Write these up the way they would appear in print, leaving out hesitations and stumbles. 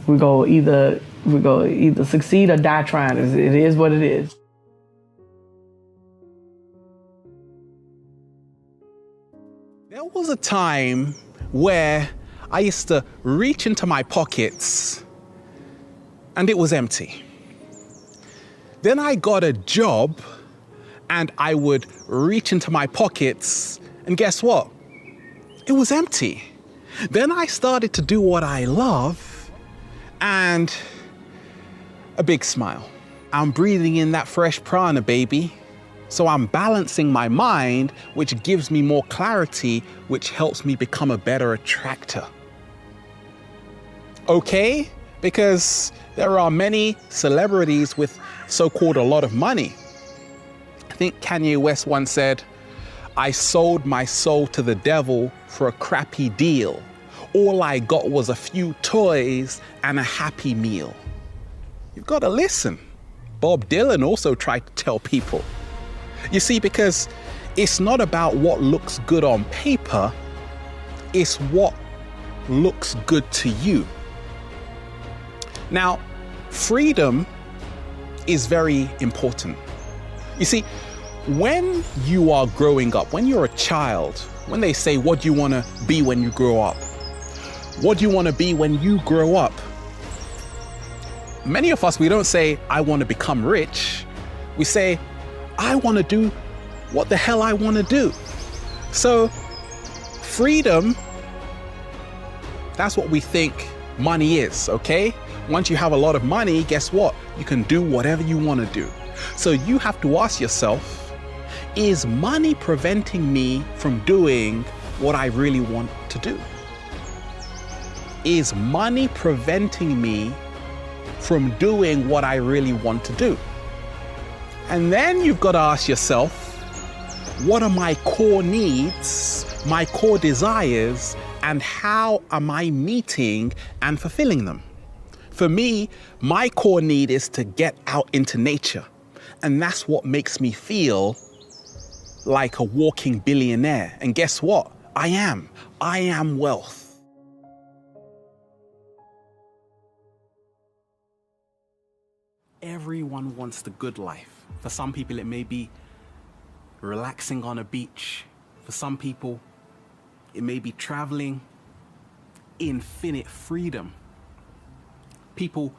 We go either succeed or die trying. It is what it is. There was a time where I used to reach into my pockets and it was empty. Then I got a job and I would reach into my pockets and guess what? It was empty. Then I started to do what I love and a big smile. I'm breathing in that fresh prana, baby. So I'm balancing my mind, which gives me more clarity, which helps me become a better attractor. Okay? Because there are many celebrities with so-called a lot of money. I think Kanye West once said, I sold my soul to the devil for a crappy deal. All I got was a few toys and a happy meal. You've got to listen. Bob Dylan also tried to tell people. You see, because it's not about what looks good on paper, it's what looks good to you. Now, freedom is very important. You see, when you are growing up, when you're a child, when they say, what do you want to be when you grow up? What do you want to be when you grow up? Many of us, we don't say, I want to become rich. We say, I want to do what the hell I want to do. So freedom, that's what we think money is, okay? Once you have a lot of money, guess what? You can do whatever you want to do. So you have to ask yourself, is money preventing me from doing what I really want to do? Is money preventing me from doing what I really want to do? And then you've got to ask yourself, what are my core needs, my core desires, and how am I meeting and fulfilling them? For me, my core need is to get out into nature. And that's what makes me feel like a walking billionaire. And guess what? I am wealth. Everyone wants the good life. For some people, it may be relaxing on a beach. For some people, it may be traveling, infinite freedom. People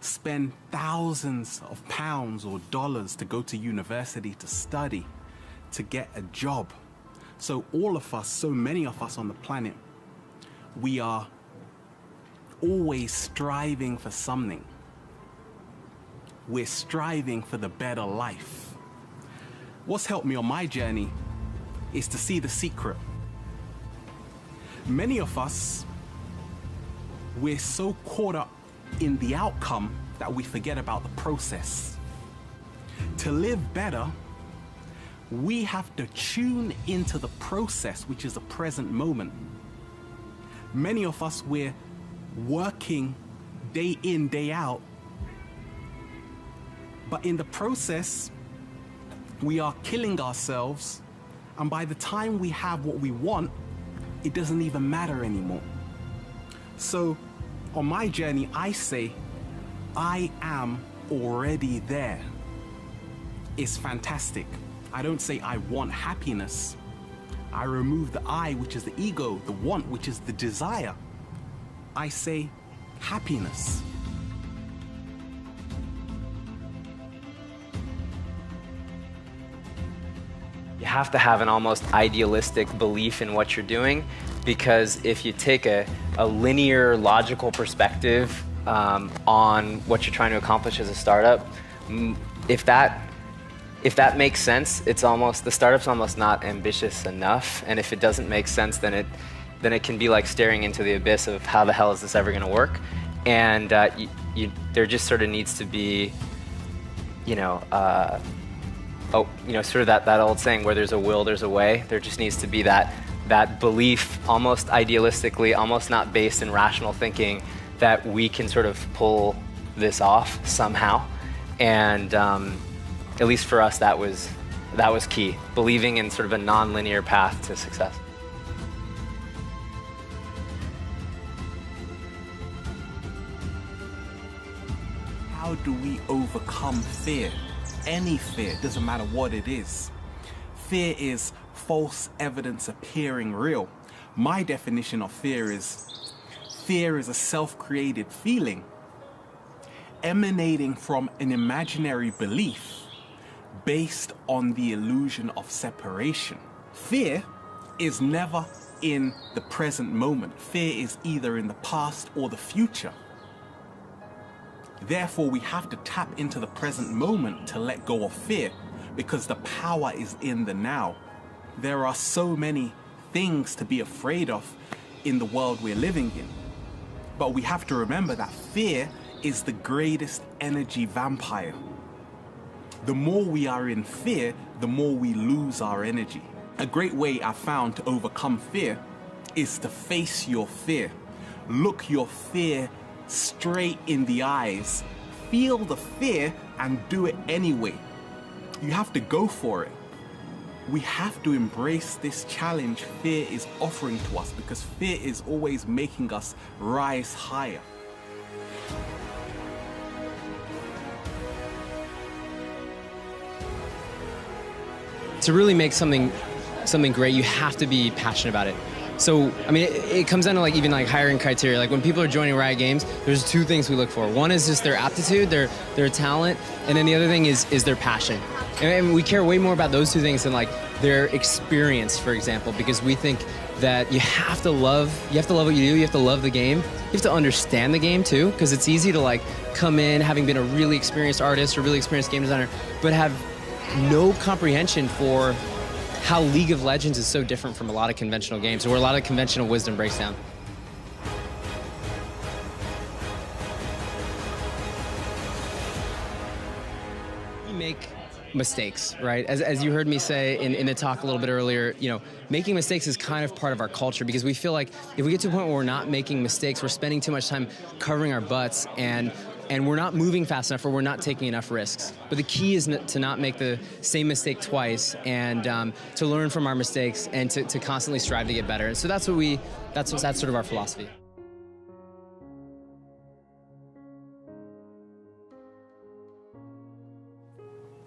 spend thousands of pounds or dollars to go to university to study, to get a job. So all of us, so many of us on the planet, we are always striving for something. We're striving for the better life. What's helped me on my journey is to see the secret. Many of us, we're so caught up in the outcome that we forget about the process. To live better, we have to tune into the process, which is the present moment. Many of us, we're working day in, day out, but in the process, we are killing ourselves, and by the time we have what we want, it doesn't even matter anymore. So on my journey, I say, I am already there. It's fantastic. I don't say I want happiness. I remove the I, which is the ego, the want, which is the desire. I say happiness. You have to have an almost idealistic belief in what you're doing, because if you take a linear, logical perspective on what you're trying to accomplish as a startup, if that makes sense, it's almost, the startup's almost not ambitious enough. And if it doesn't make sense, then it can be like staring into the abyss of how the hell is this ever going to work? And there just sort of needs to be, sort of that old saying, where there's a will, there's a way. There just needs to be that belief, almost idealistically, almost not based in rational thinking, that we can sort of pull this off somehow. And at least for us, that was key, believing in sort of a non-linear path to success. How do we overcome fear? Any fear, doesn't matter what it is. Fear is false evidence appearing real. My definition of fear is a self-created feeling emanating from an imaginary belief based on the illusion of separation. Fear is never in the present moment. Fear is either in the past or the future. Therefore, we have to tap into the present moment to let go of fear, because the power is in the now. There are so many things to be afraid of in the world we're living in. But we have to remember that fear is the greatest energy vampire. The more we are in fear, the more we lose our energy. A great way I've found to overcome fear is to face your fear. Look your fear straight in the eyes. Feel the fear and do it anyway. You have to go for it. We have to embrace this challenge fear is offering to us, because fear is always making us rise higher. To really make something great, you have to be passionate about it. So, I mean, it comes down to like even like hiring criteria. Like when people are joining Riot Games, there's two things we look for. One is just their aptitude, their talent, and then the other thing is their passion. And we care way more about those two things than like their experience, for example, because we think that you have to love what you do, you have to love the game, you have to understand the game too, because it's easy to like come in having been a really experienced artist or really experienced game designer, but have no comprehension for how League of Legends is so different from a lot of conventional games, or where a lot of conventional wisdom breaks down. We make mistakes, right? As you heard me say in the talk a little bit earlier, you know, making mistakes is kind of part of our culture, because we feel like if we get to a point where we're not making mistakes, we're spending too much time covering our butts and we're not moving fast enough, or we're not taking enough risks. But the key is to not make the same mistake twice, and to learn from our mistakes, and to constantly strive to get better. And so that's sort of our philosophy.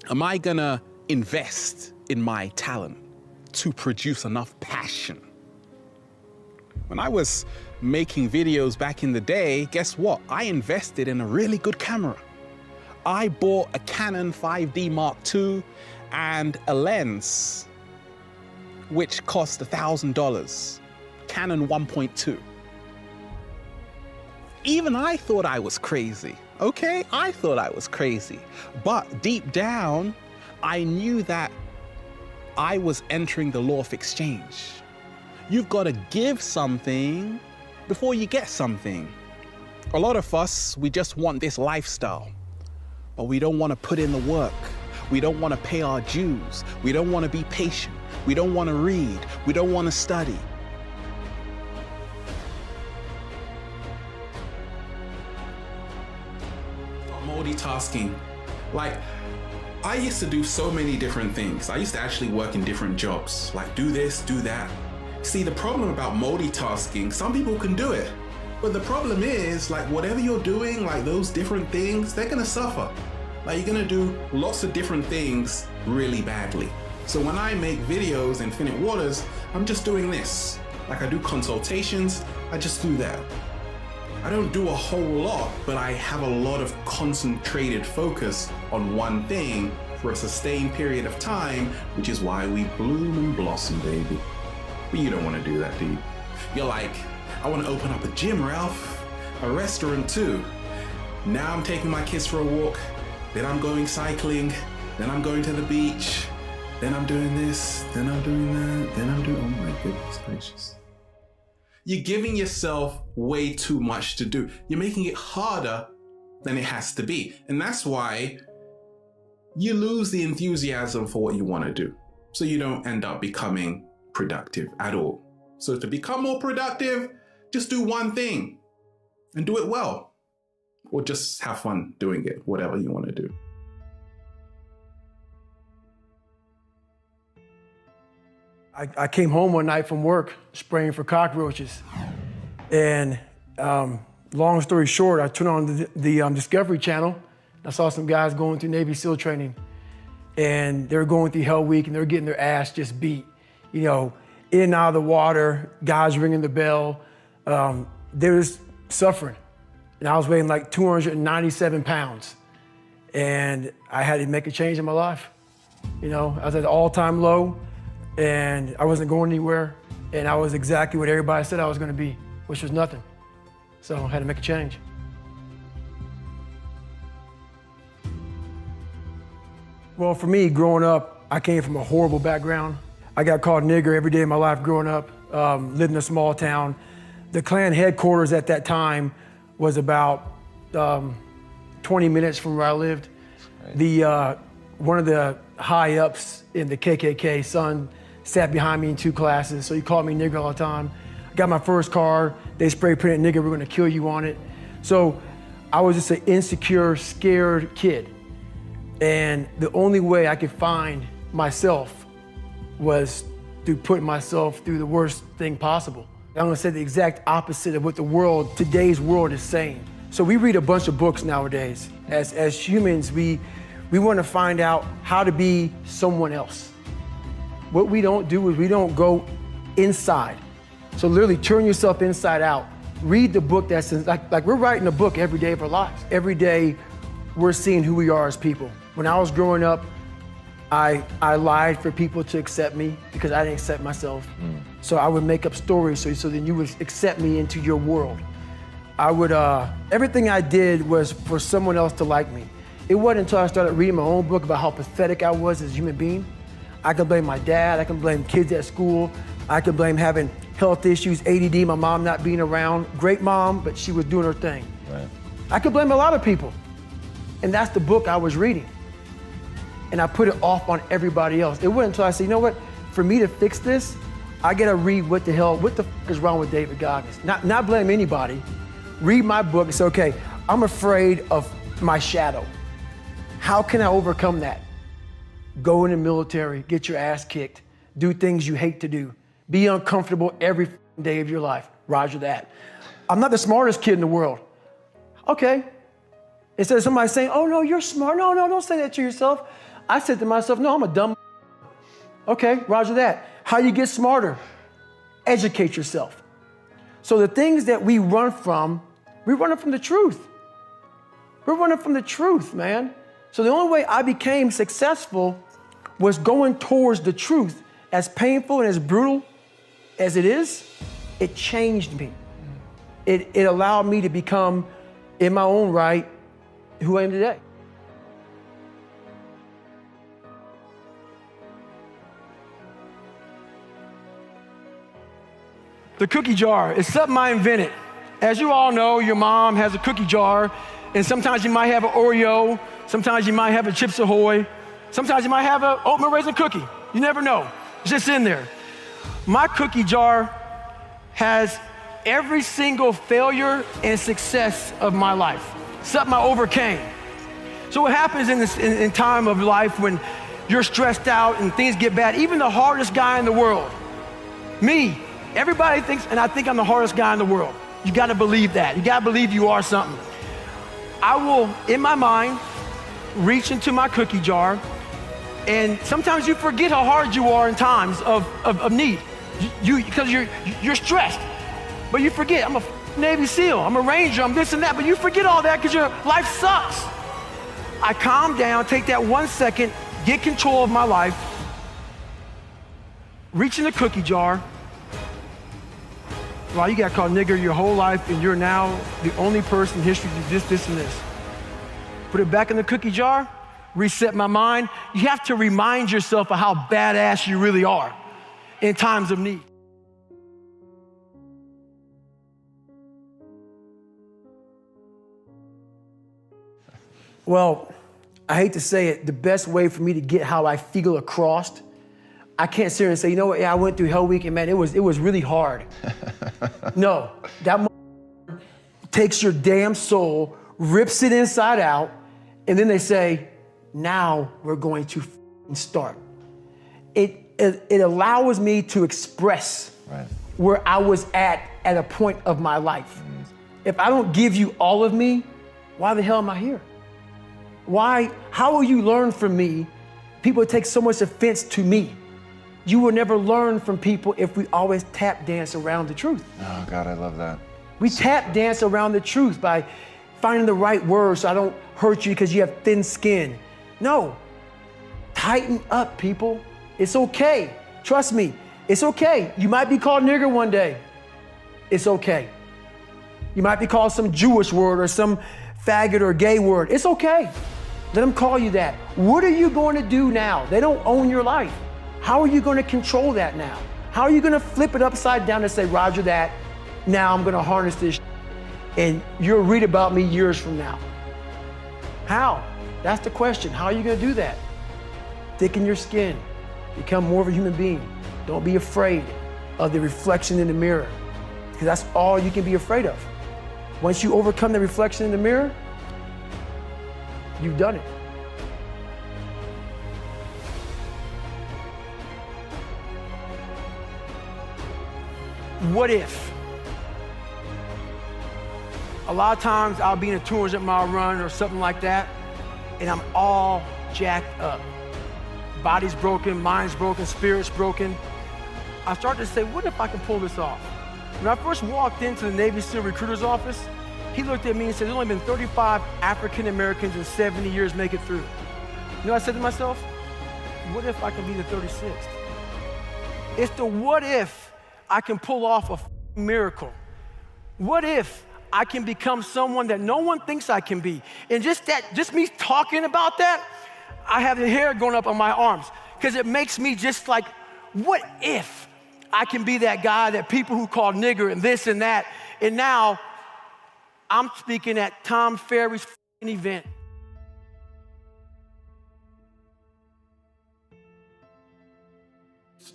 Am I gonna invest in my talent to produce enough passion? When I was making videos back in the day, guess what? I invested in a really good camera. I bought a Canon 5D Mark II and a lens, which cost $1,000, Canon 1.2. Even I thought I was crazy, okay? I thought I was crazy. But deep down, I knew that I was entering the law of exchange. You've got to give something before you get something. A lot of us, we just want this lifestyle, but we don't want to put in the work. We don't want to pay our dues. We don't want to be patient. We don't want to read. We don't want to study. Multitasking. Like, I used to do so many different things. I used to actually work in different jobs, like do this, do that. See, the problem about multitasking, some people can do it, but the problem is, like, whatever you're doing, like those different things, they're gonna suffer. Like, you're gonna do lots of different things really badly. So when I make videos in Infinite Waters, I'm just doing this. Like, I do consultations, I just do that. I don't do a whole lot, but I have a lot of concentrated focus on one thing for a sustained period of time, which is why we bloom and blossom, baby. But you don't want to do that, do you? You're like, I want to open up a gym, Ralph, a restaurant too. Now I'm taking my kids for a walk, then I'm going cycling, then I'm going to the beach, then I'm doing this, then I'm doing that, then I'm doing, oh my goodness gracious. You're giving yourself way too much to do. You're making it harder than it has to be. And that's why you lose the enthusiasm for what you want to do. So you don't end up becoming productive at all. So to become more productive, just do one thing and do it well, or just have fun doing it, whatever you want to do. I came home one night from work spraying for cockroaches, and long story short, I turned on the Discovery Channel, I saw some guys going through Navy SEAL training, and they were going through Hell Week, and they were getting their ass just beat. You know, in and out of the water, guys ringing the bell. They was suffering. And I was weighing like 297 pounds. And I had to make a change in my life. You know, I was at an all-time low, and I wasn't going anywhere, and I was exactly what everybody said I was gonna be, which was nothing. So I had to make a change. Well, for me, growing up, I came from a horrible background. I got called nigger every day of my life growing up, lived in a small town. The Klan headquarters at that time was about 20 minutes from where I lived. Right. One of the high ups in the KKK, son, sat behind me in 2 classes, so he called me nigger all the time. I got my first car, they spray painted nigger, we're gonna kill you on it. So I was just an insecure, scared kid. And the only way I could find myself was through putting myself through the worst thing possible. I'm gonna say the exact opposite of what the world, today's world, is saying. So we read a bunch of books nowadays. As humans, we wanna find out how to be someone else. What we don't do is we don't go inside. So literally turn yourself inside out. Read the book that's like we're writing a book every day of our lives. Every day we're seeing who we are as people. When I was growing up, I lied for people to accept me because I didn't accept myself. So I would make up stories so then you would accept me into your world. I would, everything I did was for someone else to like me. It wasn't until I started reading my own book about how pathetic I was as a human being. I can blame my dad, I can blame kids at school, I can blame having health issues, ADD, my mom not being around. Great mom, but she was doing her thing. Right. I could blame a lot of people. And that's the book I was reading. And I put it off on everybody else. It wasn't until I said, you know what, for me to fix this, I gotta read what the f is wrong with David Goggins. Not blame anybody. Read my book and say, okay, I'm afraid of my shadow. How can I overcome that? Go in the military, get your ass kicked, do things you hate to do, be uncomfortable every day of your life. Roger that. I'm not the smartest kid in the world. Okay. Instead of somebody saying, oh no, you're smart. No, don't say that to yourself. I said to myself, no, I'm a dumb. Okay, roger that. How you get smarter? Educate yourself. So the things that we run from the truth. We're running from the truth, man. So the only way I became successful was going towards the truth. As painful and as brutal as it is, it changed me. It allowed me to become, in my own right, who I am today. The cookie jar is something I invented. As you all know, your mom has a cookie jar, and sometimes you might have an Oreo, sometimes you might have a Chips Ahoy, sometimes you might have an oatmeal raisin cookie. You never know. It's just in there. My cookie jar has every single failure and success of my life, something I overcame. So what happens in time of life when you're stressed out and things get bad, even the hardest guy in the world, me, everybody thinks, and I think I'm the hardest guy in the world. You gotta believe that. You gotta believe you are something. I will, in my mind, reach into my cookie jar, and sometimes you forget how hard you are in times of need. Because you're stressed, but you forget, I'm a Navy SEAL, I'm a Ranger, I'm this and that, but you forget all that because your life sucks. I calm down, take that 1 second, get control of my life, reach in the cookie jar. Well, you got called nigger your whole life, and you're now the only person in history to do this, and this. Put it back in the cookie jar, reset my mind. You have to remind yourself of how badass you really are in times of need. Well, I hate to say it, the best way for me to get how I feel across, I can't sit here and say, you know what, yeah, I went through Hell Week and man, it was really hard. No, that takes your damn soul, rips it inside out, and then they say, now we're going to start. It allows me to express where I was at a point of my life. If I don't give you all of me, why the hell am I here? Why? How will you learn from me? People take so much offense to me. You will never learn from people if we always tap dance around the truth. Oh God, I love that. We tap dance around the truth by finding the right words so I don't hurt you because you have thin skin. No, tighten up, people. It's okay. Trust me, it's okay. You might be called nigger one day. It's okay. You might be called some Jewish word or some faggot or gay word. It's okay. Let them call you that. What are you going to do now? They don't own your life. How are you going to control that now? How are you going to flip it upside down and say, Roger that, now I'm going to harness this and you'll read about me years from now? How? That's the question. How are you going to do that? Thicken your skin. Become more of a human being. Don't be afraid of the reflection in the mirror, because that's all you can be afraid of. Once you overcome the reflection in the mirror, you've done it. What if? A lot of times I'll be in a 200-mile run or something like that, and I'm all jacked up. Body's broken, mind's broken, spirit's broken. I start to say, what if I can pull this off? When I first walked into the Navy SEAL recruiter's office, he looked at me and said, there's only been 35 African Americans in 70 years make it through. You know what I said to myself? What if I can be the 36th? It's the what if I can pull off a miracle. What if I can become someone that no one thinks I can be? And just me talking about that, I have the hair going up on my arms, because it makes me just like, what if I can be that guy that people who call nigger and this and that, and now I'm speaking at Tom Ferry's event.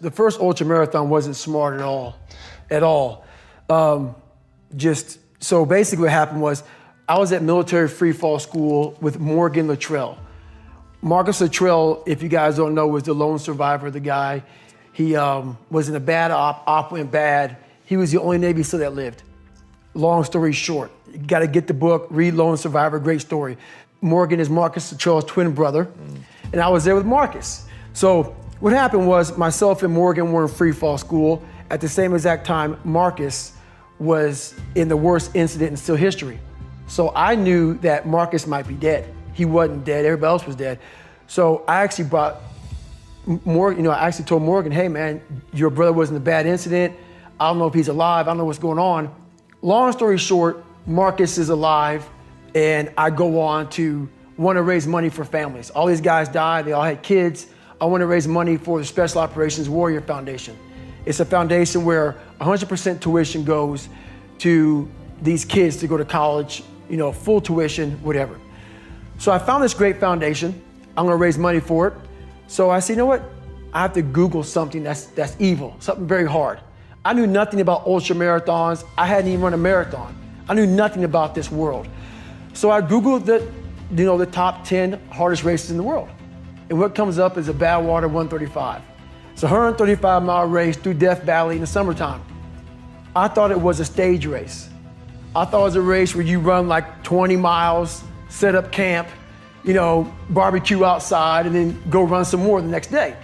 The first ultra marathon wasn't smart at all. So basically what happened was I was at military free fall school with Morgan Luttrell. Marcus Luttrell, if you guys don't know, was the lone survivor, the guy. He was in a bad op went bad. He was the only Navy SEAL that lived. Long story short, you gotta get the book, read Lone Survivor, great story. Morgan is Marcus Luttrell's twin brother, and I was there with Marcus. So what happened was myself and Morgan were in free fall school. At the same exact time, Marcus was in the worst incident in SEAL history. So I knew that Marcus might be dead. He wasn't dead, everybody else was dead. So I actually brought Morgan, I actually told Morgan, hey man, your brother was in a bad incident. I don't know if he's alive, I don't know what's going on. Long story short, Marcus is alive, and I go on to want to raise money for families. All these guys died, they all had kids. I want to raise money for the Special Operations Warrior Foundation. It's a foundation where 100% tuition goes to these kids to go to college, full tuition, whatever. So I found this great foundation. I'm gonna raise money for it. So I said, you know what? I have to Google something that's evil, something very hard. I knew nothing about ultra marathons. I hadn't even run a marathon. I knew nothing about this world. So I Googled the top 10 hardest races in the world. And what comes up is a Badwater 135. It's a 135-mile race through Death Valley in the summertime. I thought it was a stage race. I thought it was a race where you run like 20 miles, set up camp, barbecue outside, and then go run some more the next day.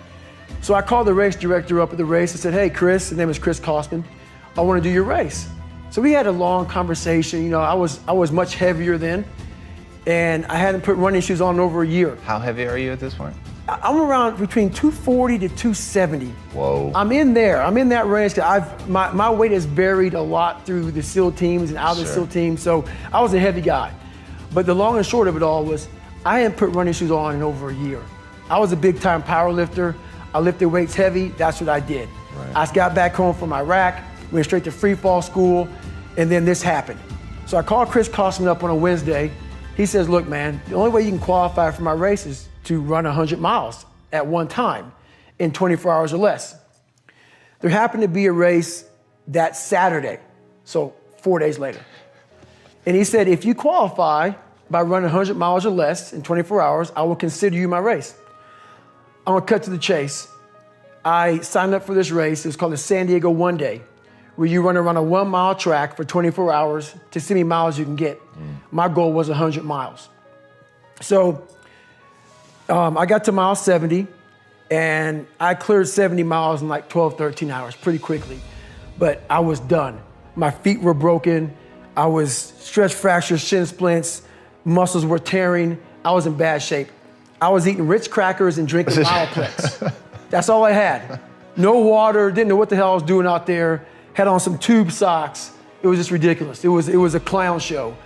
So I called the race director up at the race and said, hey, Chris, his name is Chris Kosman, I want to do your race. So we had a long conversation. I was much heavier then, and I hadn't put running shoes on in over a year. How heavy are you at this point? I'm around between 240 to 270. Whoa. I'm in there. I'm in that range. My weight has varied a lot through the SEAL teams and out of the SEAL teams, so I was a heavy guy. But the long and short of it all was I hadn't put running shoes on in over a year. I was a big time power lifter. I lifted weights heavy, that's what I did. Right. I got back home from Iraq, went straight to free fall school, and then this happened. So I called Chris Kosman up on a Wednesday. He says, look man, the only way you can qualify for my race is to run 100 miles at one time in 24 hours or less. There happened to be a race that Saturday, so 4 days later. And he said, if you qualify by running 100 miles or less in 24 hours, I will consider you my race. I'm gonna cut to the chase. I signed up for this race. It was called the San Diego One Day, where you run around a 1 mile track for 24 hours to see how many miles you can get. My goal was 100 miles. So I got to mile 70, and I cleared 70 miles in like 12, 13 hours pretty quickly. But I was done. My feet were broken. I was stress fractures, shin splints, muscles were tearing. I was in bad shape. I was eating Ritz crackers and drinking Mileplex. That's all I had. No water, didn't know what the hell I was doing out there. Had on some tube socks. It was just ridiculous. It was a clown show.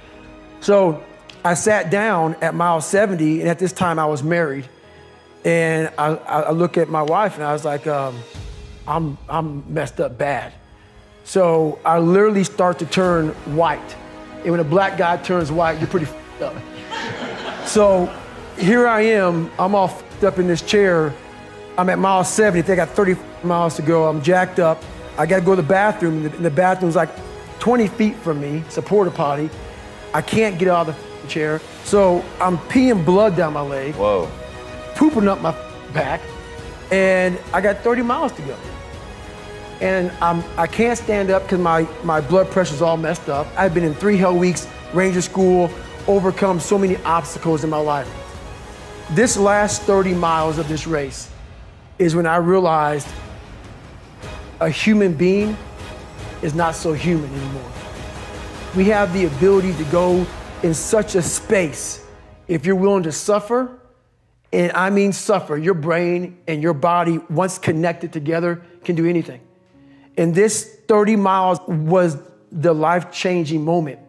So I sat down at mile 70, and at this time I was married. And I look at my wife and I was like, I'm messed up bad. So I literally start to turn white. And when a black guy turns white, you're pretty f***ed up. So here I am, I'm all f***ed up in this chair. I'm at mile 70, I think I got 30 miles to go. I'm jacked up. I gotta go to the bathroom, and the bathroom's like 20 feet from me, it's a porta potty. I can't get out of the chair. So I'm peeing blood down my leg. Whoa. Pooping up my back, and I got 30 miles to go. And I can't stand up because my blood pressure's all messed up. I've been in 3 hell weeks, Ranger School, overcome so many obstacles in my life. This last 30 miles of this race is when I realized a human being is not so human anymore. We have the ability to go in such a space if you're willing to suffer, and I mean suffer. Your brain and your body, once connected together, can do anything. And this 30 miles was the life-changing moment.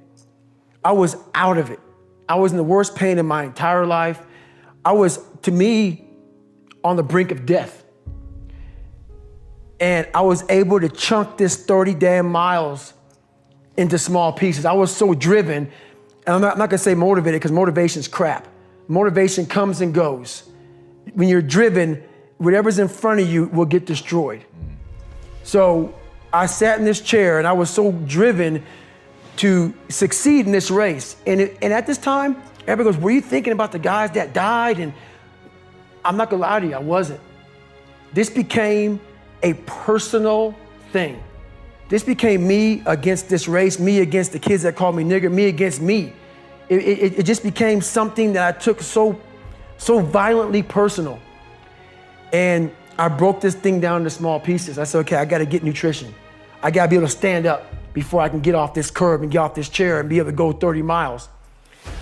I was out of it. I was in the worst pain in my entire life. I was, to me, on the brink of death. And I was able to chunk this 30 damn miles into small pieces. I was so driven, and I'm not gonna say motivated, because motivation's crap. Motivation comes and goes. When you're driven, whatever's in front of you will get destroyed. So I sat in this chair and I was so driven to succeed in this race. And at this time, everybody goes, were you thinking about the guys that died? And I'm not gonna lie to you, I wasn't. This became a personal thing. This became me against this race, me against the kids that called me nigger, me against me. It just became something that I took so violently personal. And I broke this thing down into small pieces. I said, okay, I gotta get nutrition. I gotta be able to stand up before I can get off this curb and get off this chair and be able to go 30 miles.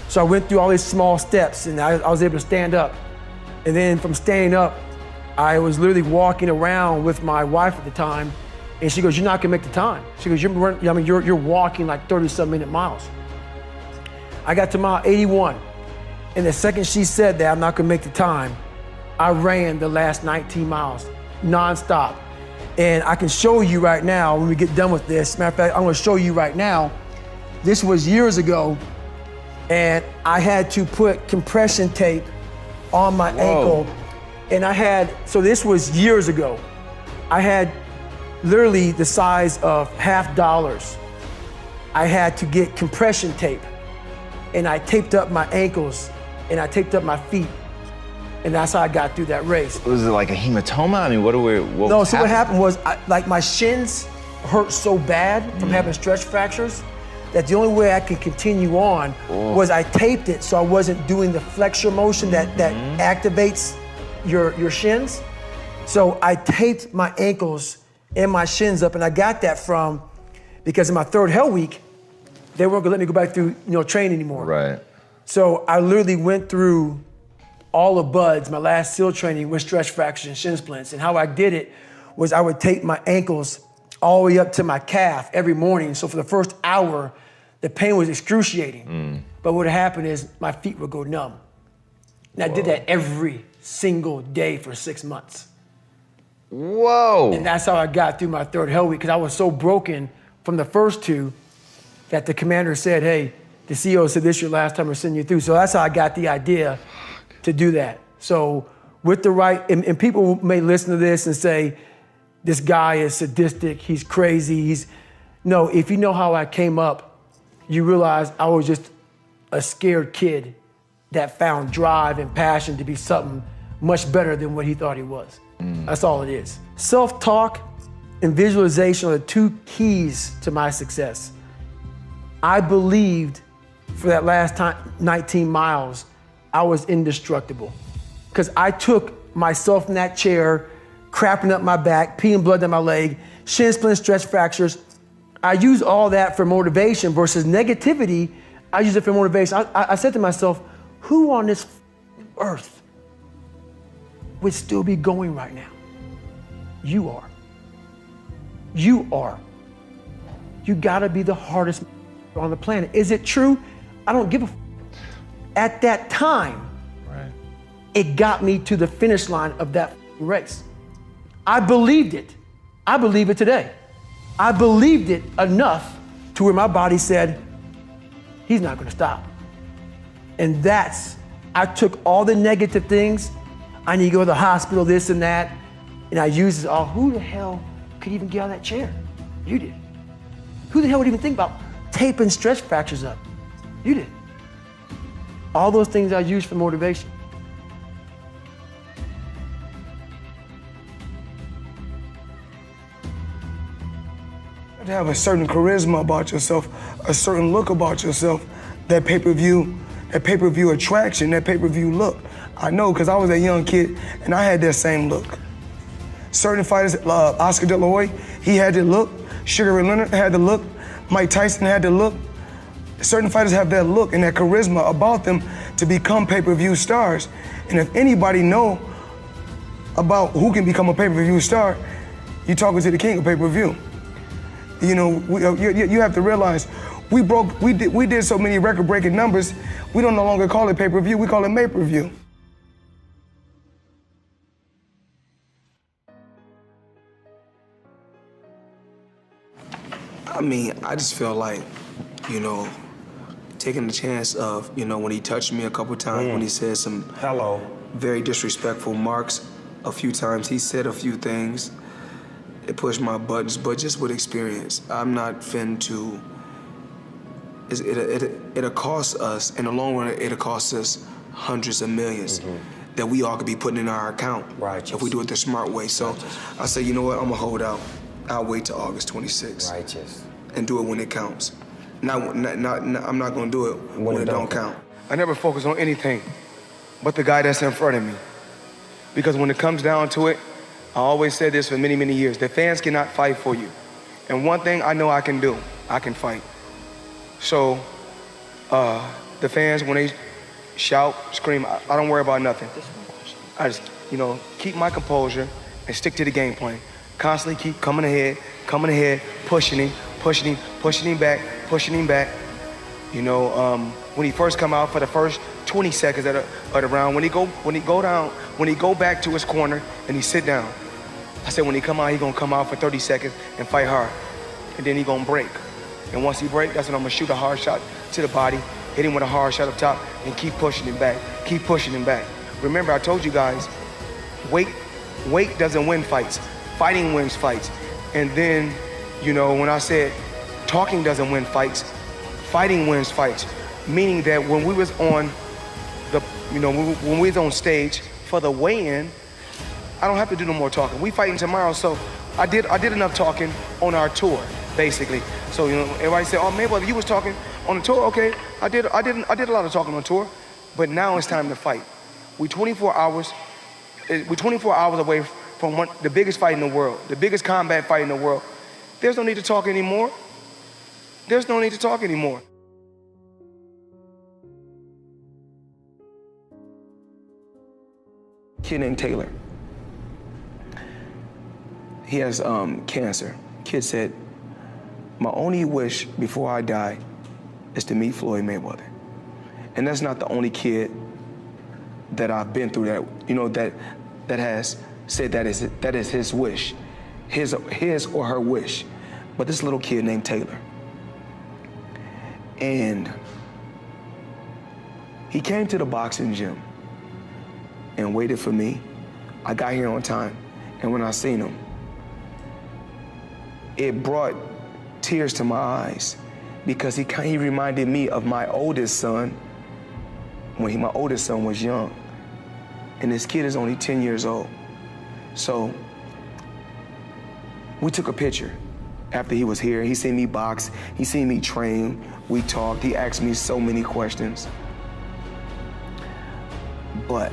So I went through all these small steps, and I was able to stand up. And then from standing up, I was literally walking around with my wife at the time, and she goes, you're not gonna make the time. She goes, you're walking like 30-some minute miles. I got to mile 81, and the second she said that I'm not gonna make the time, I ran the last 19 miles, nonstop. And I can show you right now when we get done with this. Matter of fact, I'm gonna show you right now. This was years ago, and I had to put compression tape on my ankle. And so this was years ago. I had literally the size of $50. I had to get compression tape, and I taped up my ankles, and I taped up my feet. And that's how I got through that race. Was it like a hematoma? I mean, what happened was, like my shins hurt so bad from having stress fractures that the only way I could continue on was I taped it so I wasn't doing the flexor motion that activates your shins. So I taped my ankles and my shins up, and I got that because in my 3rd hell week, they weren't gonna let me go back through training anymore. Right. So I literally went through all of BUDS, my last SEAL training, with stress fractures and shin splints. And how I did it was I would tape my ankles all the way up to my calf every morning. So for the first hour, the pain was excruciating. But what happened is my feet would go numb. And I did that every single day for 6 months. Whoa. And that's how I got through my 3rd hell week, because I was so broken from the first 2 that the commander said, hey, the CEO said this is your last time we're sending you through. So that's how I got the idea to do that. So with the right, and people may listen to this and say, this guy is sadistic, he's crazy, no, if you know how I came up, you realize I was just a scared kid that found drive and passion to be something much better than what he thought he was. That's all it is. Self-talk and visualization are the 2 keys to my success. I believed for that last 19 miles, I was indestructible. because I took myself in that chair, crapping up my back, peeing blood down my leg, shin splints, stretch fractures. I use all that for motivation versus negativity. I use it for motivation. I said to myself, who on this earth would still be going right now? You are. You are. You gotta be the hardest on the planet. Is it true? I don't give a At that time, it got me to the finish line of that race. I believed it. I believe it today. I believed it enough to where my body said, he's not gonna stop. And I took all the negative things. I need to go to the hospital, this and that. And I used it all. Who the hell could even get out of that chair? You did. Who the hell would even think about taping stretch fractures up? You did. All those things I used for motivation. To have a certain charisma about yourself, a certain look about yourself, that pay-per-view attraction, that pay-per-view look. I know, because I was a young kid and I had that same look. Certain fighters, Oscar De La Hoya, he had the look. Sugar Ray Leonard had the look. Mike Tyson had the look. Certain fighters have that look and that charisma about them to become pay-per-view stars. And if anybody know about who can become a pay-per-view star, you're talking to the king of pay-per-view. You know, you have to realize we did so many record-breaking numbers, we don't no longer call it pay-per-view, we call it May-per-view. I mean, I just feel like, you know, taking the chance of, you know, when he touched me a couple times, when he said some very disrespectful marks a few times, he said a few things. It pushed my buttons, but just with experience, I'm not fin to. It'll cost us, in the long run, it'll cost us hundreds of millions that we all could be putting in our account if we do it the smart way. So I said, you know what, I'm gonna hold out. I'll wait till August 26th and do it when it counts. I'm not gonna do it when it don't count. I never focus on anything but the guy that's in front of me. Because when it comes down to it, I always said this for many, many years, the fans cannot fight for you. And one thing I know I can do, I can fight. So the fans, when they shout, scream, I don't worry about nothing. I just, you know, keep my composure and stick to the game plan. Constantly keep coming ahead, pushing him back. You know, when he first come out for the first 20 seconds of the round, when he go back to his corner and he sit down, I said when he come out, he gonna come out for 30 seconds and fight hard, and then he gonna break. And once he break, that's when I'm gonna shoot a hard shot to the body, hit him with a hard shot up top, and keep pushing him back. Remember, I told you guys, weight doesn't win fights. Fighting wins fights. And then, you know, when I said talking doesn't win fights, fighting wins fights. Meaning that when we was on when we was on stage for the weigh-in, I don't have to do no more talking. We fighting tomorrow, so I did enough talking on our tour, basically. So, you know, everybody said, "Oh, Mayweather, you was talking on the tour." Okay, I did a lot of talking on tour, but now it's time to fight. We're 24 hours away from the biggest fight in the world, the biggest combat fight in the world. There's no need to talk anymore. Kid named Taylor. He has cancer. Kid said, my only wish before I die is to meet Floyd Mayweather. And that's not the only kid that I've been through that, you know, that has said that is his wish, his or her wish. But this little kid named Taylor. And he came to the boxing gym and waited for me. I got here on time, and when I seen him, it brought tears to my eyes because he reminded me of my oldest son when my oldest son was young. And this kid is only 10 years old. So we took a picture after he was here. He seen me box, he seen me train, we talked, he asked me so many questions. But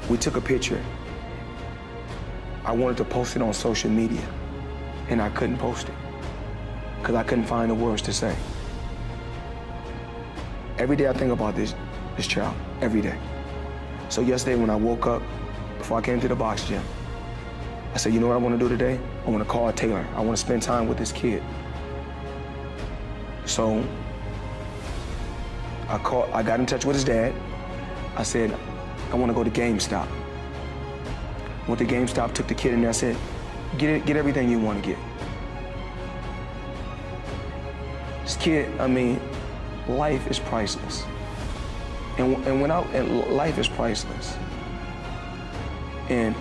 we took a picture. I wanted to post it on social media, and I couldn't post it because I couldn't find the words to say. Every day I think about this child, every day. So yesterday when I woke up, before I came to the box gym, I said, you know what I want to do today? I want to call Taylor. I want to spend time with this kid. So I got in touch with his dad. I said, I want to go to GameStop. Went to GameStop, took the kid in there, I said, get everything you want to get. This kid, I mean, life is priceless. And life is priceless. And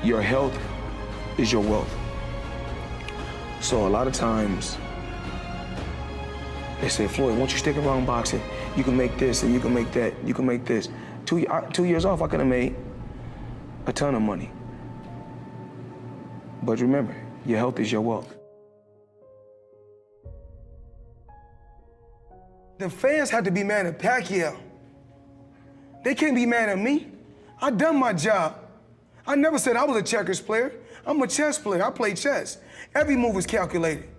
your health is your wealth. So a lot of times, they say, Floyd, once you stick around boxing, you can make this and you can make that, you can make this. 2 years off, I could have made a ton of money. But remember, your health is your wealth. The fans had to be mad at Pacquiao. They can't be mad at me. I done my job. I never said I was a checkers player. I'm a chess player. I play chess. Every move is calculated.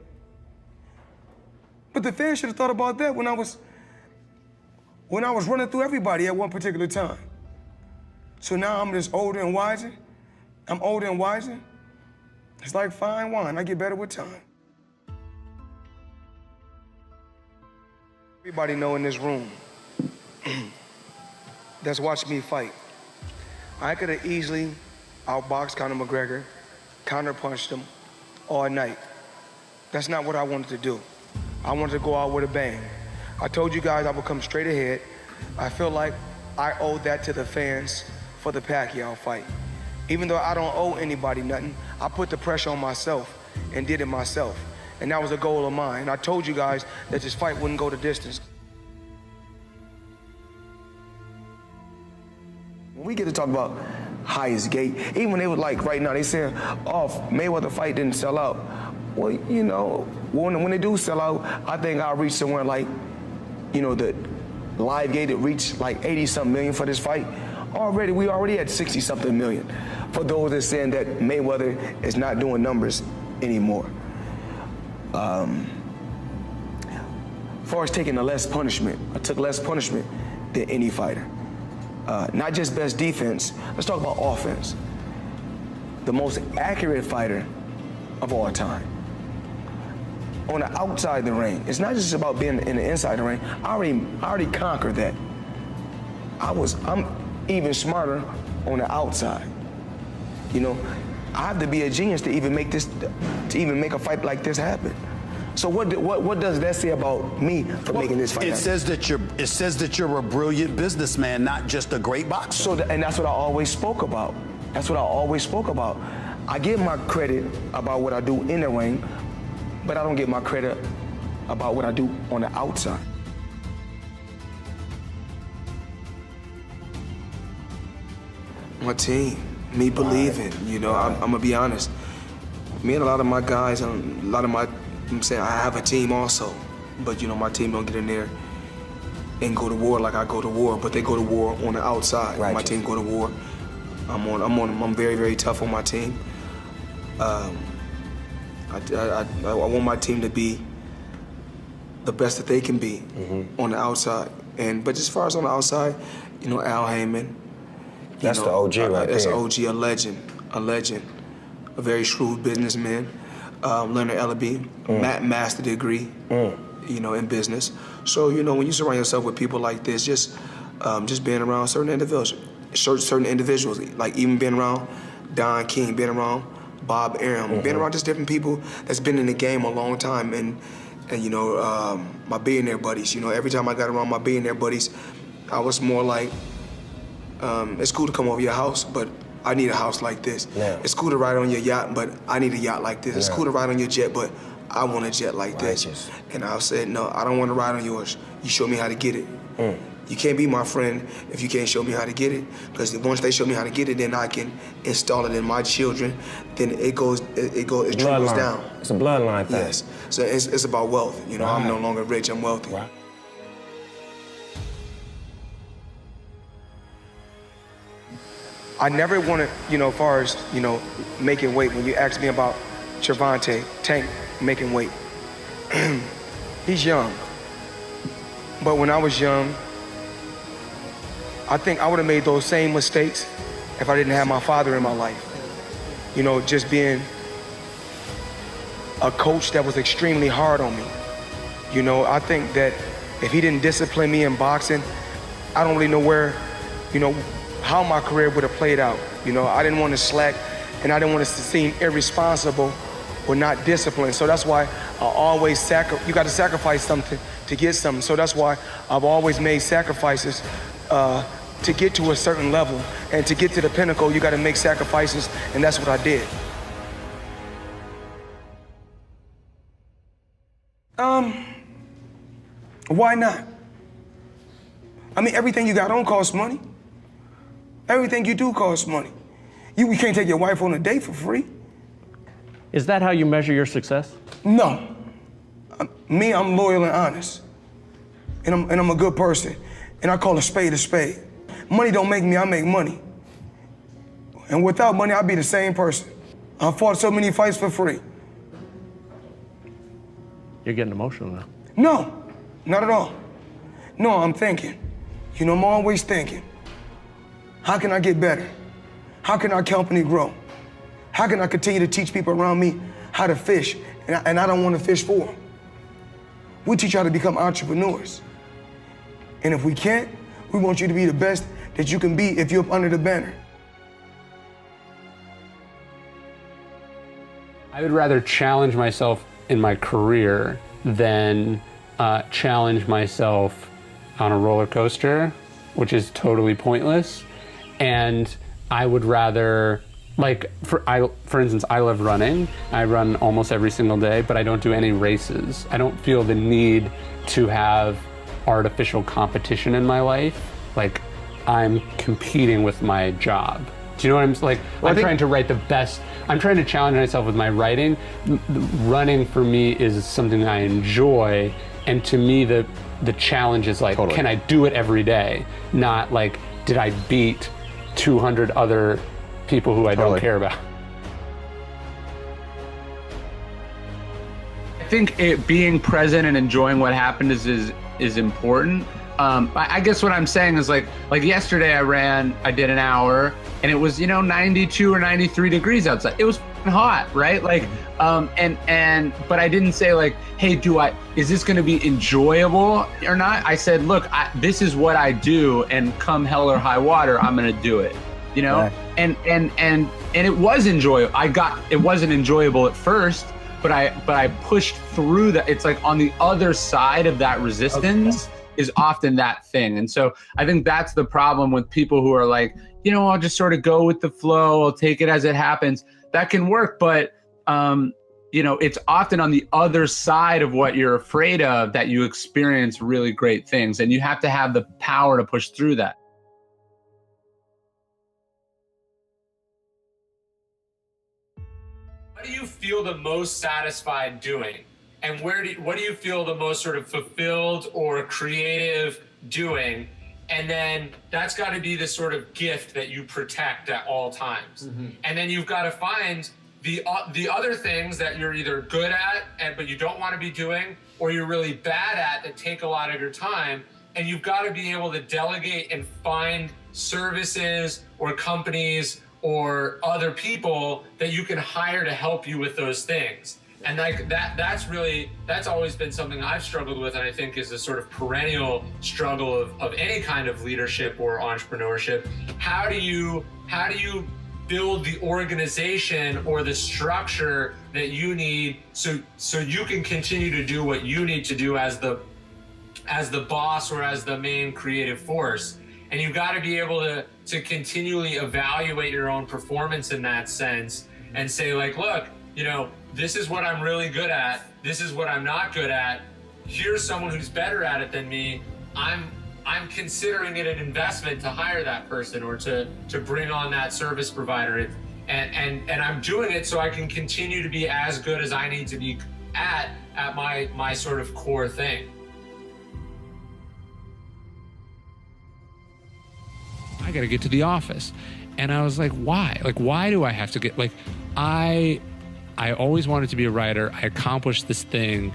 But the fans should have thought about that when I was running through everybody at one particular time. So now I'm just older and wiser. I'm older and wiser. It's like fine wine. I get better with time. Everybody know in this room that's watching me fight, I could have easily outboxed Conor McGregor, counterpunched him all night. That's not what I wanted to do. I wanted to go out with a bang. I told you guys I would come straight ahead. I feel like I owe that to the fans for the Pacquiao fight. Even though I don't owe anybody nothing, I put the pressure on myself and did it myself. And that was a goal of mine. And I told you guys that this fight wouldn't go the distance. When we get to talk about highest gate, even when they were like right now, they saying, oh, Mayweather fight didn't sell out. Well, you know, when they do sell out, I think I'll reach somewhere like, you know, the live gate, it reached like 80-something million for this fight. We already had 60-something million. For those that saying that Mayweather is not doing numbers anymore. As far as taking less punishment, I took less punishment than any fighter. Not just best defense, let's talk about offense. The most accurate fighter of all time. On the outside of the ring, it's not just about being in the inside of the ring. I already conquered that. I'm even smarter on the outside. You know, I have to be a genius to even make a fight like this happen. So what does that say about me for making this fight happen? It says that you're a brilliant businessman, not just a great boxer. And that's what I always spoke about. I give my credit about what I do in the ring, but I don't get my credit about what I do on the outside. My team, me believing, you know, I'm gonna be honest. Me and a lot of my guys, I'm saying I have a team also, but you know, my team don't get in there and go to war like I go to war, but they go to war on the outside. Right. My team go to war. I'm very, very tough on my team. I want my team to be the best that they can be on the outside. But as far as on the outside, you know, Al Heyman. That's the OG right there. That's the OG, a legend, a very shrewd businessman. Leonard Ellaby, master degree, you know, in business. So, you know, when you surround yourself with people like this, just being around certain individuals, like even being around Don King, being around Bob Arum, being around just different people that's been in the game a long time, and you know, my billionaire buddies. You know, every time I got around my billionaire buddies, I was more like, it's cool to come over your house, but I need a house like this. Yeah. It's cool to ride on your yacht, but I need a yacht like this. Yeah. It's cool to ride on your jet, but I want a jet like this. And I said, no, I don't want to ride on yours. You show me how to get it. You can't be my friend if you can't show me how to get it, because once they show me how to get it, then I can install it in my children. Then it trickles down. It's a bloodline thing. Yes. So it's about wealth. You know, I'm no longer rich, I'm wealthy. Right. I never wanted, as far as, making weight, when you asked me about Trevante, Tank, making weight. He's young. But when I was young, I think I would have made those same mistakes if I didn't have my father in my life. Just being a coach that was extremely hard on me. I think that if he didn't discipline me in boxing, I don't really know where, how my career would have played out. I didn't want to slack, and I didn't want to seem irresponsible or not disciplined. So that's why I always you got to sacrifice something to get something. So that's why I've always made sacrifices to get to a certain level. And to get to the pinnacle, you got to make sacrifices, and that's what I did. Why not? I mean, everything you got on costs money. Everything you do costs money. You can't take your wife on a date for free. Is that how you measure your success? No. I'm loyal and honest. And I'm a good person. And I call a spade a spade. Money don't make me, I make money. And without money, I'd be the same person. I fought so many fights for free. You're getting emotional now. No, not at all. No, I'm thinking. I'm always thinking. How can I get better? How can our company grow? How can I continue to teach people around me how to fish? And I don't want to fish for them. We teach you how to become entrepreneurs. And if we can't, we want you to be the best that you can be if you're up under the banner. I would rather challenge myself in my career than challenge myself on a roller coaster, which is totally pointless. And I would rather, for instance, I love running. I run almost every single day, but I don't do any races. I don't feel the need to have artificial competition in my life. I'm competing with my job. Do you know what I'm like? I'm trying to write the best. I'm trying to challenge myself with my writing. Running for me is something that I enjoy, and to me the challenge is totally. Can I do it every day? Not did I beat 200 other people who I don't care about? I think being present and enjoying what happened is important. I guess what I'm saying is like yesterday I did an hour and it was 92 or 93 degrees outside. It was hot, right? But I didn't say hey, is this going to be enjoyable or not? I said, look, this is what I do, and come hell or high water, I'm going to do it. Right. And it was enjoyable. It wasn't enjoyable at first, but I pushed through that. It's on the other side of that resistance. Okay. Is often that thing. And so I think that's the problem with people who are I'll just sort of go with the flow, I'll take it as it happens. That can work, but it's often on the other side of what you're afraid of that you experience really great things, and you have to have the power to push through that. What do you feel the most satisfied doing? And what do you feel the most sort of fulfilled or creative doing? And then that's got to be the sort of gift that you protect at all times. Mm-hmm. And then you've got to find the other things that you're either good at but you don't want to be doing, or you're really bad at that take a lot of your time. And you've got to be able to delegate and find services or companies or other people that you can hire to help you with those things. And that's always been something I've struggled with, and I think is a sort of perennial struggle of any kind of leadership or entrepreneurship. How do you build the organization or the structure that you need so you can continue to do what you need to do as the boss or as the main creative force? And you've got to be able to continually evaluate your own performance in that sense and say look, this is what I'm really good at. This is what I'm not good at. Here's someone who's better at it than me. I'm considering it an investment to hire that person or to bring on that service provider. And I'm doing it so I can continue to be as good as I need to be at my sort of core thing. I got to get to the office. And I was like, why? Like, why do I have to get, like, I always wanted to be a writer. I accomplished this thing.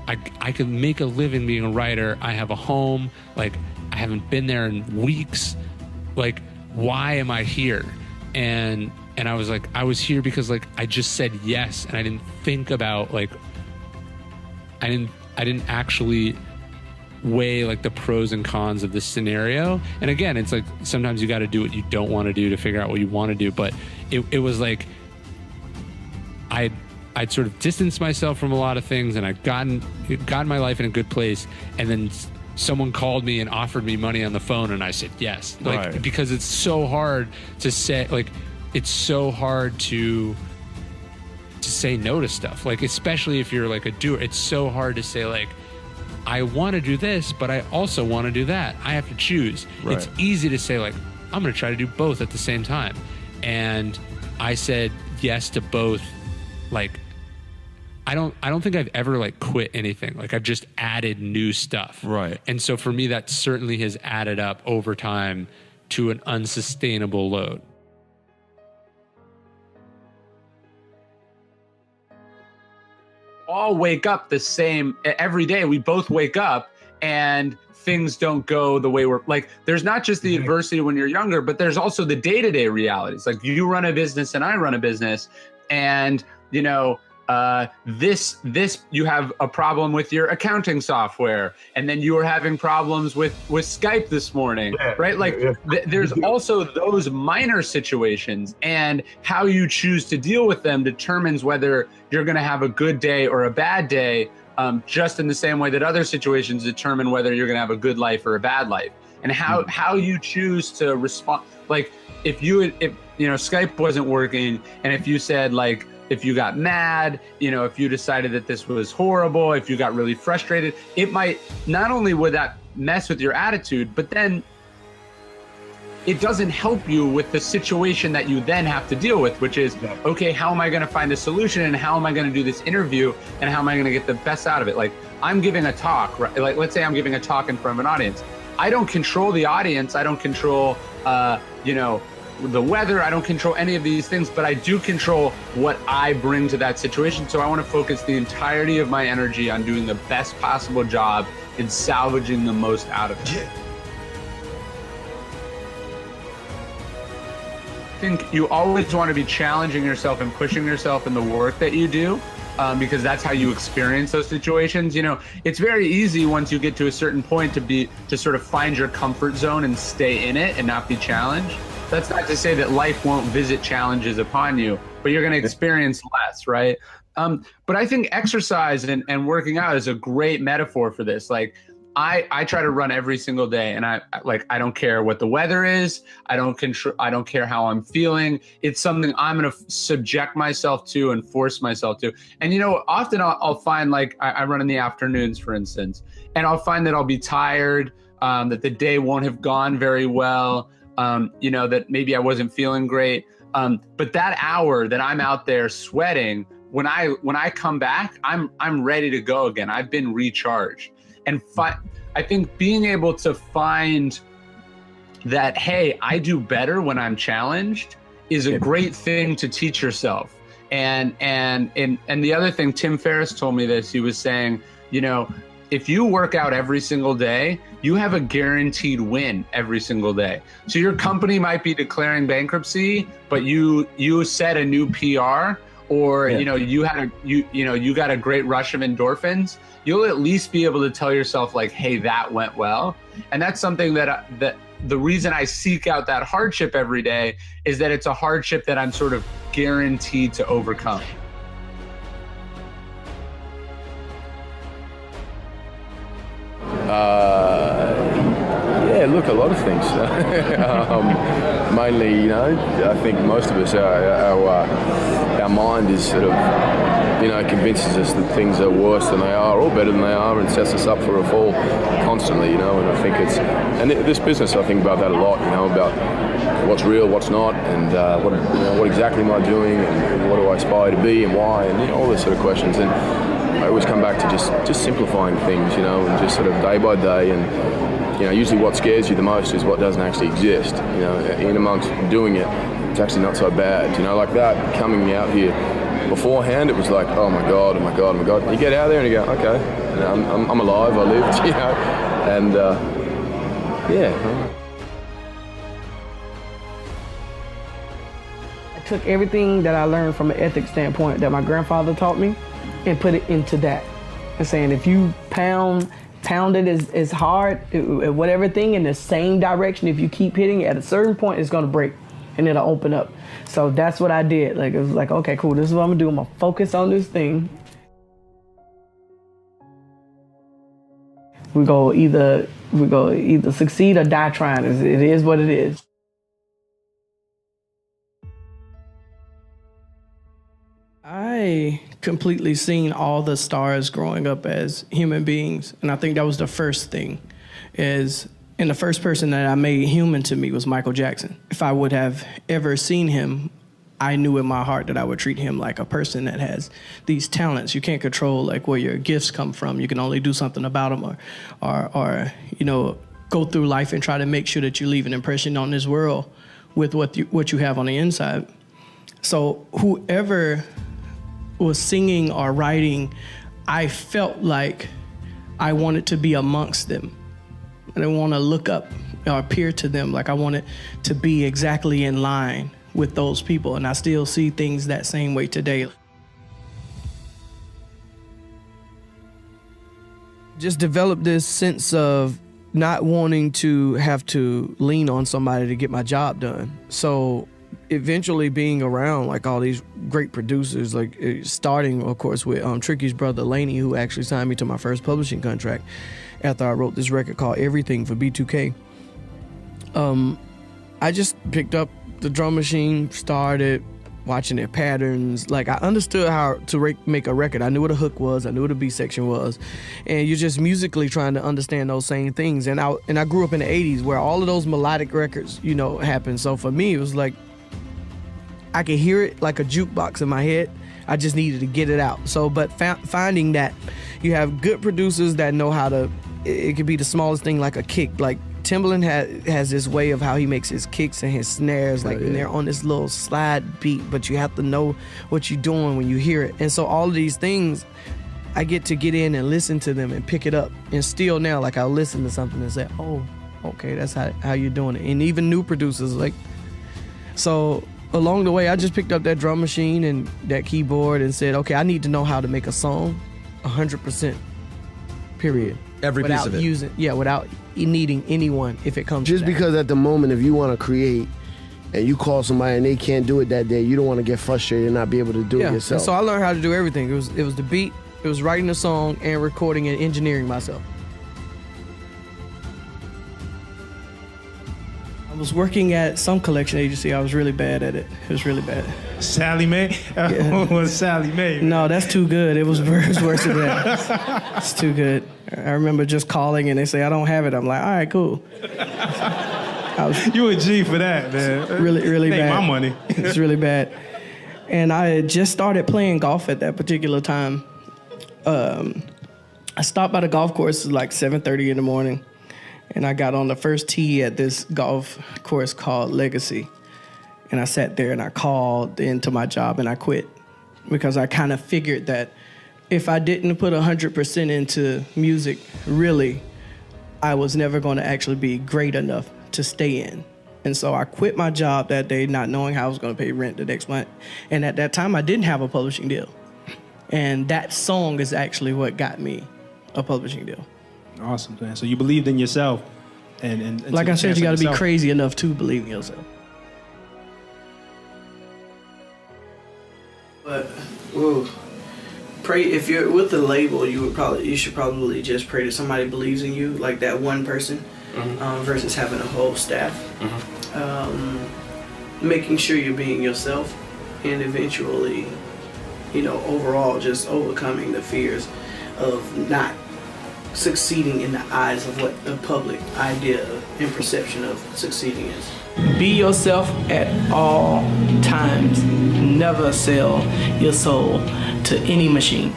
I could make a living being a writer. I have a home. Like, I haven't been there in weeks. Like, why am I here? And I was like, I was here because, like, I just said yes, and I didn't think about, like, I didn't actually weigh, like, the pros and cons of this scenario. And again, it's like, sometimes you got to do what you don't want to do to figure out what you want to do. But it was like, I'd sort of distanced myself from a lot of things, and I'd gotten my life in a good place. And then someone called me and offered me money on the phone, and I said yes. Like, right. Because it's so hard to say, like, it's so hard to say no to stuff. Like, especially if you're like a doer, it's so hard to say, like, I want to do this, but I also want to do that. I have to choose. Right. It's easy to say, like, I'm going to try to do both at the same time. And I said yes to both. Like, I don't think I've ever, like, quit anything. Like, I've just added new stuff. Right. And so for me, that certainly has added up over time to an unsustainable load. All wake up the same every day. We both wake up and things don't go the way we're like. There's not just the adversity when you're younger, but there's also the day-to-day realities. Like, you run a business and I run a business, and you know, this you have a problem with your accounting software, and then you were having problems with Skype this morning, right? Like, there's also those minor situations, and how you choose to deal with them determines whether you're going to have a good day or a bad day, just in the same way that other situations determine whether you're going to have a good life or a bad life. And how you choose to respond. Like, if Skype wasn't working, and if you said, like, if you got mad, you know, if you decided that this was horrible, if you got really frustrated, it might, not only would that mess with your attitude, but then it doesn't help you with the situation that you then have to deal with, which is, okay, how am I going to find a solution, and how am I going to do this interview, and how am I going to get the best out of it? Like, I'm giving a talk, right? Like, let's say I'm giving a talk in front of an audience. I don't control the audience. I don't control, the weather. I don't control any of these things, but I do control what I bring to that situation. So I want to focus the entirety of my energy on doing the best possible job and salvaging the most out of it. Yeah. I think you always want to be challenging yourself and pushing yourself in the work that you do, because that's how you experience those situations. You know, it's very easy once you get to a certain point to sort of find your comfort zone and stay in it and not be challenged. That's not to say that life won't visit challenges upon you, but you're going to experience less, right? But I think exercise and working out is a great metaphor for this. Like, I try to run every single day, and I don't care what the weather is. I don't care how I'm feeling. It's something I'm going to subject myself to and force myself to. And, you know, often I'll find, like, I run in the afternoons, for instance, and I'll find that I'll be tired, that the day won't have gone very well. That maybe I wasn't feeling great. But that hour that I'm out there sweating, when I come back, I'm ready to go again. I've been recharged. And I think being able to find that, hey, I do better when I'm challenged is a great thing to teach yourself. And the other thing, Tim Ferriss told me this. He was saying, you know, if you work out every single day, you have a guaranteed win every single day. So your company might be declaring bankruptcy, but you set a new PR, or you got a great rush of endorphins. You'll at least be able to tell yourself, like, hey, that went well. And that's something that the reason I seek out that hardship every day is that it's a hardship that I'm sort of guaranteed to overcome. Yeah, look, a lot of things. Mainly, you know, I think most of us, our mind is sort of, you know, convinces us that things are worse than they are or better than they are, and sets us up for a fall constantly, you know. And I think this business, I think about that a lot, you know, about what's real, what's not, and what exactly am I doing, and what do I aspire to be, and why, and, you know, all those sort of questions. And I always come back to just simplifying things, you know, and just sort of day by day, and You know, usually what scares you the most is what doesn't actually exist. You know, in amongst doing it, it's actually not so bad. You know, like that coming out here. Beforehand, it was like, oh my God, oh my God, oh my God. You get out there and you go, okay, you know, I'm alive, I lived, you know, and yeah. I took everything that I learned from an ethics standpoint that my grandfather taught me and put it into that. And saying if you pound it as hard, whatever thing in the same direction, if you keep hitting it, at a certain point, it's gonna break and it'll open up. So that's what I did. Like, it was like, okay, cool, this is what I'm gonna do. I'm gonna focus on this thing. We go either succeed or die trying. It is what it is. I completely seen all the stars growing up as human beings, and I think that was the first thing. And the first person that I made human to me was Michael Jackson. If I would have ever seen him, I knew in my heart that I would treat him like a person that has these talents. You can't control like where your gifts come from. You can only do something about them, or you know, go through life and try to make sure that you leave an impression on this world with what you have on the inside. So whoever was singing or writing, I felt like I wanted to be amongst them. I didn't want to look up or appear to them. Like I wanted to be exactly in line with those people. And I still see things that same way today. Just developed this sense of not wanting to have to lean on somebody to get my job done. So eventually being around like all these great producers, like starting of course with Tricky's brother Laney, who actually signed me to my first publishing contract after I wrote this record called Everything for B2K. I just picked up the drum machine, started watching their patterns. Like I understood how to make a record. I knew what a hook was, I knew what a beat section was, and you're just musically trying to understand those same things. And I grew up in the 80s where all of those melodic records, you know, happened. So for me, it was like I could hear it like a jukebox in my head. I just needed to get it out. So, but finding that you have good producers that know how to, it could be the smallest thing like a kick. Like Timbaland has this way of how he makes his kicks and his snares, like, and they're on this little slide beat, but you have to know what you're doing when you hear it. And so all of these things, I get to get in and listen to them and pick it up. And still now, like I'll listen to something and say, oh, okay, that's how you're doing it. And even new producers, like, so along the way, I just picked up that drum machine and that keyboard and said, okay, I need to know how to make a song 100%, period. Every piece of it. Without needing anyone if it comes just to that. Because at the moment, if you want to create and you call somebody and they can't do it that day, you don't want to get frustrated and not be able to do it yourself. And so I learned how to do everything. It was the beat, it was writing the song, and recording and engineering myself. I was working at some collection agency. I was really bad at it. It was really bad. Sally Mae? Yeah. Was Sally Mae? No, that's too good. It was worse than that. It's too good. I remember just calling and they say, I don't have it. I'm like, all right, cool. You a G for that, man. Really bad. My money. It's really bad. And I had just started playing golf at that particular time. I stopped by the golf course at like 7:30 in the morning. And I got on the first tee at this golf course called Legacy. And I sat there and I called into my job and I quit. Because I kind of figured that if I didn't put 100% into music, really, I was never going to actually be great enough to stay in. And so I quit my job that day, not knowing how I was going to pay rent the next month. And at that time, I didn't have a publishing deal. And that song is actually what got me a publishing deal. Awesome, man. So you believed in yourself. And like I said, you got to be crazy enough to believe in yourself. But, whoa. Pray, if you're with the label, you should probably just pray that somebody believes in you, like that one person, versus having a whole staff. Making sure you're being yourself, and eventually, overall, just overcoming the fears of not succeeding in the eyes of what the public idea and perception of succeeding is. Be yourself at all times. Never sell your soul to any machine.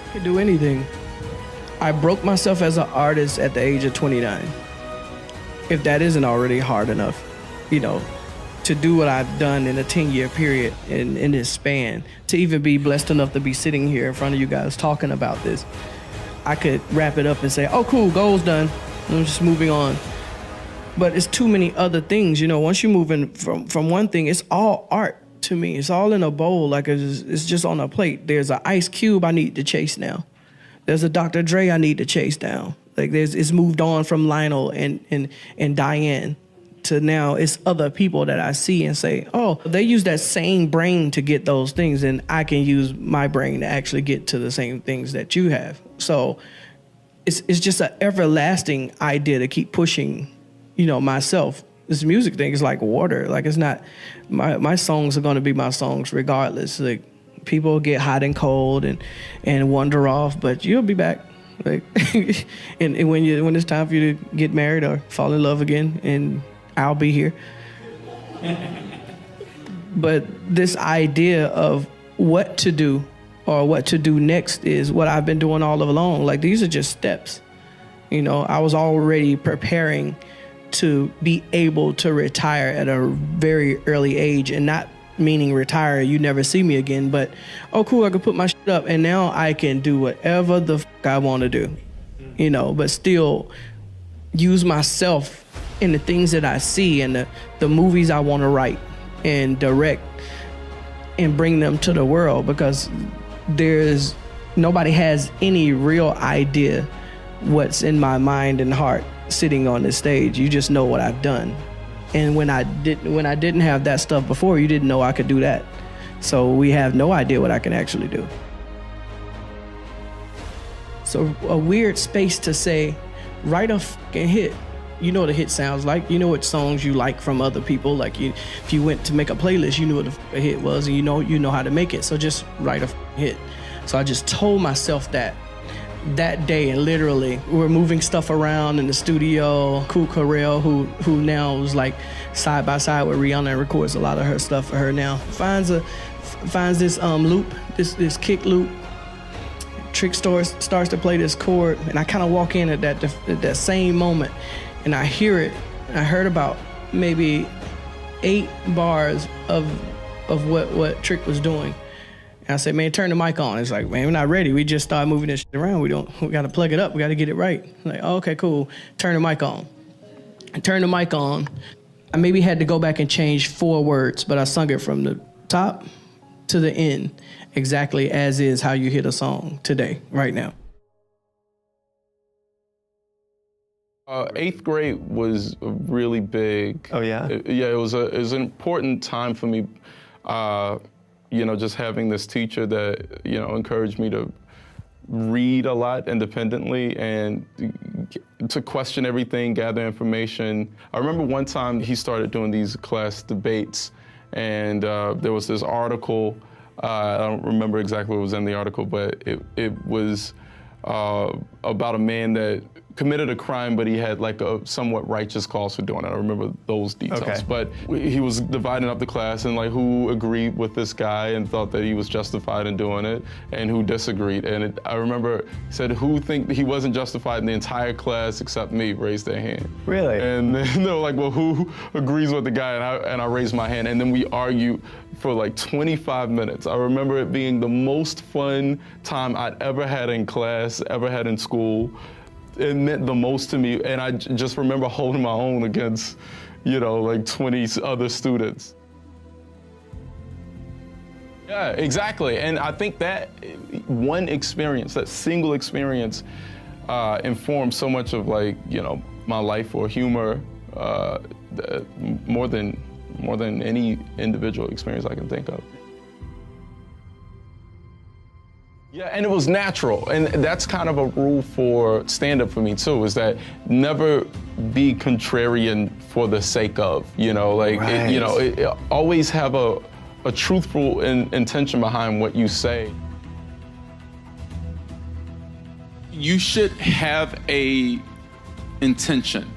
You can do anything. I broke myself as an artist at the age of 29. If that isn't already hard enough, to do what I've done in a 10-year period in this span, to even be blessed enough to be sitting here in front of you guys talking about this, I could wrap it up and say, oh, cool, goal's done. I'm just moving on. But it's too many other things. Once you're moving from one thing, it's all art to me. It's all in a bowl, like it's just on a plate. There's an Ice Cube I need to chase now. There's a Dr. Dre I need to chase down. Like it's moved on from Lionel and Diane to now it's other people that I see and say, oh, they use that same brain to get those things, and I can use my brain to actually get to the same things that you have. So it's just an everlasting idea to keep pushing, myself. This music thing is like water. Like it's not, my songs are gonna be my songs regardless. Like people get hot and cold and wander off, but you'll be back. Like and when it's time for you to get married or fall in love again, and I'll be here. But this idea of what to do or what to do next is what I've been doing all along. Like these are just steps. I was already preparing to be able to retire at a very early age, and not meaning retire, you never see me again, but oh cool, I can put my shit up and now I can do whatever the fuck I want to do, but still use myself in the things that I see and the movies I want to write and direct and bring them to the world, because nobody has any real idea what's in my mind and heart sitting on this stage. You just know what I've done. And when I didn't have that stuff before, you didn't know I could do that. So we have no idea what I can actually do. So a weird space to say, write a fucking hit. You know what a hit sounds like. You know what songs you like from other people. Like if you went to make a playlist, you knew what a hit was, and you know how to make it. So just write a hit. So I just told myself that day, and literally we're moving stuff around in the studio. Cool Carell, who now is like side by side with Rihanna and records a lot of her stuff for her now, finds this loop, this kick loop. Trick starts to play this chord, and I kind of walk in at that same moment, and I hear it. And I heard about maybe 8 bars of what Trick was doing. And I said, man, turn the mic on. It's like, man, we're not ready. We just started moving this shit around. We got to plug it up. We got to get it right. I'm like, oh, okay, cool. Turn the mic on. I turned the mic on. I maybe had to go back and change 4 words, but I sung it from the top to the end, exactly as is how you hit a song today, right now. 8th grade was really big. Oh yeah? It was an important time for me. Just having this teacher that, encouraged me to read a lot independently and to question everything, gather information. I remember one time he started doing these class debates, and there was this article. I don't remember exactly what was in the article, but it was about a man that committed a crime, but he had like a somewhat righteous cause for doing it. I remember those details. Okay. But he was dividing up the class and like who agreed with this guy and thought that he was justified in doing it, and who disagreed. And I remember he said, who think he wasn't justified, in the entire class except me raised their hand. Really? And then they were like, well, who agrees with the guy? And I raised my hand, and then we argued for like 25 minutes. I remember it being the most fun time I'd ever had in class, ever had in school. It meant the most to me, and I just remember holding my own against, like 20 other students. Yeah, exactly, and I think that one experience, that single experience, informed so much of my life or humor, more than any individual experience I can think of. Yeah, and it was natural, and that's kind of a rule for stand-up for me too, is that never be contrarian for the sake of, right. Always have a truthful intention behind what you say. You should have a intention.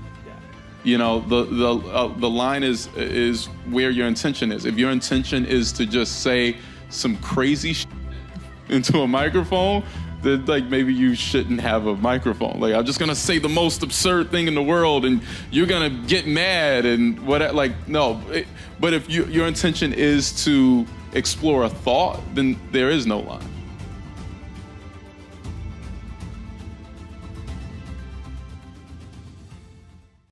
The line is where your intention is. If your intention is to just say some crazy shit into a microphone, then like maybe you shouldn't have a microphone. Like, I'm just gonna say the most absurd thing in the world, and you're gonna get mad and what? Like, no. But if your intention is to explore a thought, then there is no line.